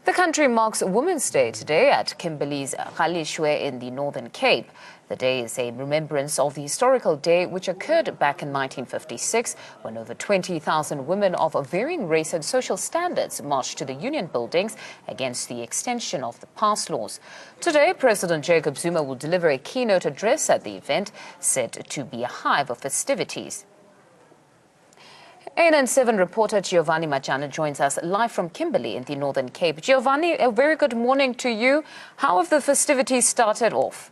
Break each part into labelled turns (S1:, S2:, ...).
S1: The country marks Women's Day today at Kimberley's Galeshwe in the Northern Cape. The day is a remembrance of the historical day which occurred back in 1956 when over 20,000 women of varying race and social standards marched to the union buildings against the extension of the pass laws. Today, President Jacob Zuma will deliver a keynote address at the event, said to be a hive of festivities. ANN7 reporter Giovanni Majana joins us live from Kimberley in the Northern Cape. Giovanni, a very good morning to you. How have the festivities started off?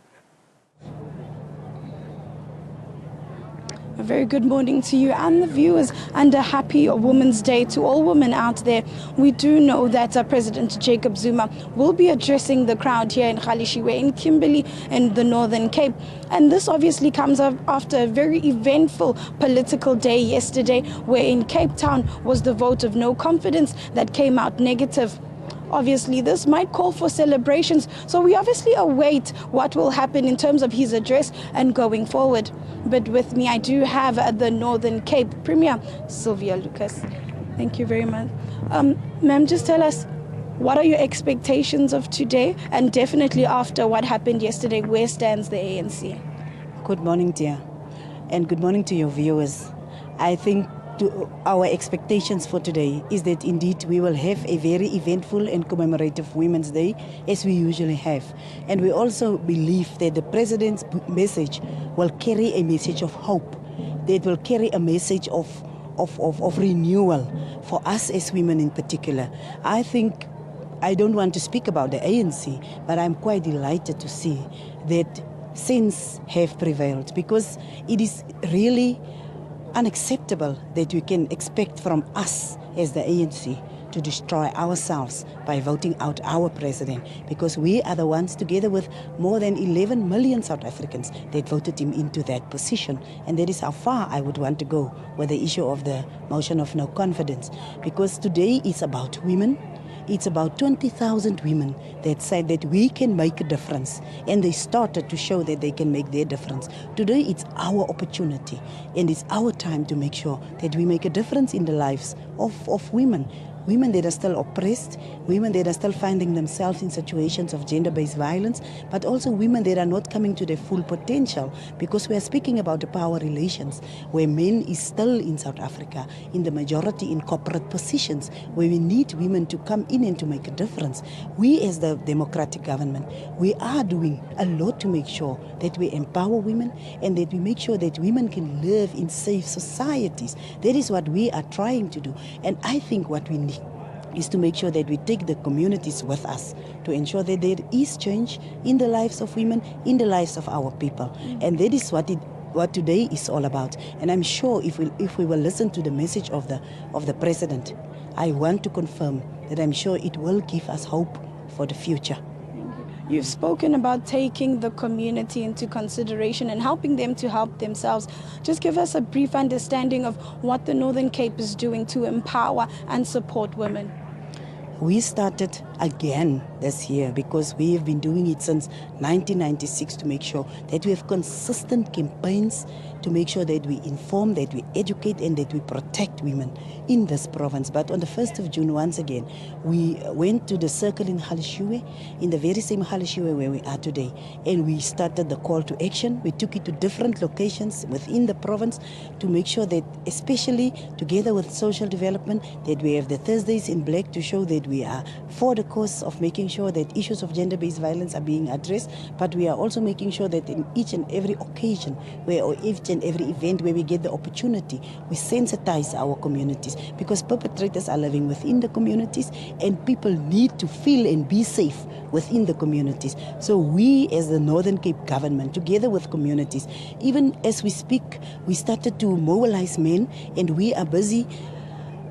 S2: A very good morning to you and the viewers, and a happy Women's Day to all women out there. We do know that President Jacob Zuma will be addressing the crowd here in Galeshwe in Kimberley in the Northern Cape. And this obviously comes up after a very eventful political day yesterday, where in Cape Town was the vote of no confidence that came out negative. Obviously, this might call for celebrations, so we obviously await what will happen in terms of his address and going forward. But with me, I do have the Northern Cape Premier, Sylvia Lucas. Thank you very much. Ma'am, just tell us, what are your expectations of today, and definitely after what happened yesterday, where stands the ANC?
S3: Good morning, dear, and good morning to your viewers. I think our expectations for today is that indeed we will have a very eventful and commemorative Women's Day, as we usually have. And we also believe that the President's message will carry a message of hope, that will carry a message of renewal for us as women in particular. I don't want to speak about the ANC, but I'm quite delighted to see that sense have prevailed, because it is really unacceptable that we can expect from us as the ANC to destroy ourselves by voting out our president, because we are the ones, together with more than 11 million South Africans, that voted him into that position. And that is how far I would want to go with the issue of the motion of no confidence, because today is about women. It's about 20,000 women that said that we can make a difference, and they started to show that they can make their difference. Today it's our opportunity, and it's our time to make sure that we make a difference in the lives of women. Women that are still oppressed, women that are still finding themselves in situations of gender-based violence, but also women that are not coming to their full potential, because we are speaking about the power relations, where men is still in South Africa in the majority in corporate positions, where we need women to come in and to make a difference. We as the democratic government, we are doing a lot to make sure that we empower women, and that we make sure that women can live in safe societies. That is what we are trying to do. And I think what we need is to make sure that we take the communities with us to ensure that there is change in the lives of women, in the lives of our people. And that is what today is all about. And I'm sure if we will listen to the message of the President, I want to confirm that I'm sure it will give us hope for the future.
S2: You've spoken about taking the community into consideration and helping them to help themselves. Just give us a brief understanding of what the Northern Cape is doing to empower and support women.
S3: We started again this year, because we have been doing it since 1996, to make sure that we have consistent campaigns to make sure that we inform, that we educate, and that we protect women in this province. But on the 1st of June, once again, we went to the circle in Galeshwe, in the very same Galeshwe where we are today, and we started the call to action. We took it to different locations within the province to make sure that, especially together with social development, that we have the Thursdays in Black to show that we are for the cause of making sure that issues of gender-based violence are being addressed, but we are also making sure that in each and every occasion, or each and every event where we get the opportunity, we sensitize our communities, because perpetrators are living within the communities, and people need to feel and be safe within the communities. So we as the Northern Cape government, together with communities, even as we speak, we started to mobilize men, and we are busy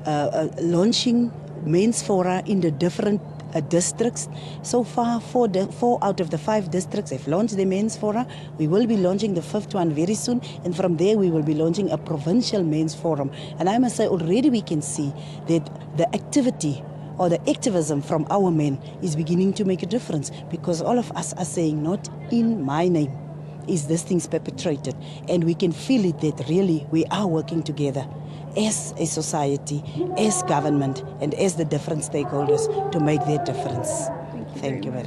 S3: launching men's fora in the different districts. So far, 4 out of the 5 districts have launched the men's fora. We will be launching the 5th one very soon, and from there we will be launching a provincial men's forum. And I must say, already we can see that the activity or the activism from our men is beginning to make a difference, because all of us are saying, not in my name is this thing perpetrated, and we can feel it that really we are working together as a society, as government, and as the different stakeholders to make their difference. Thank you very much.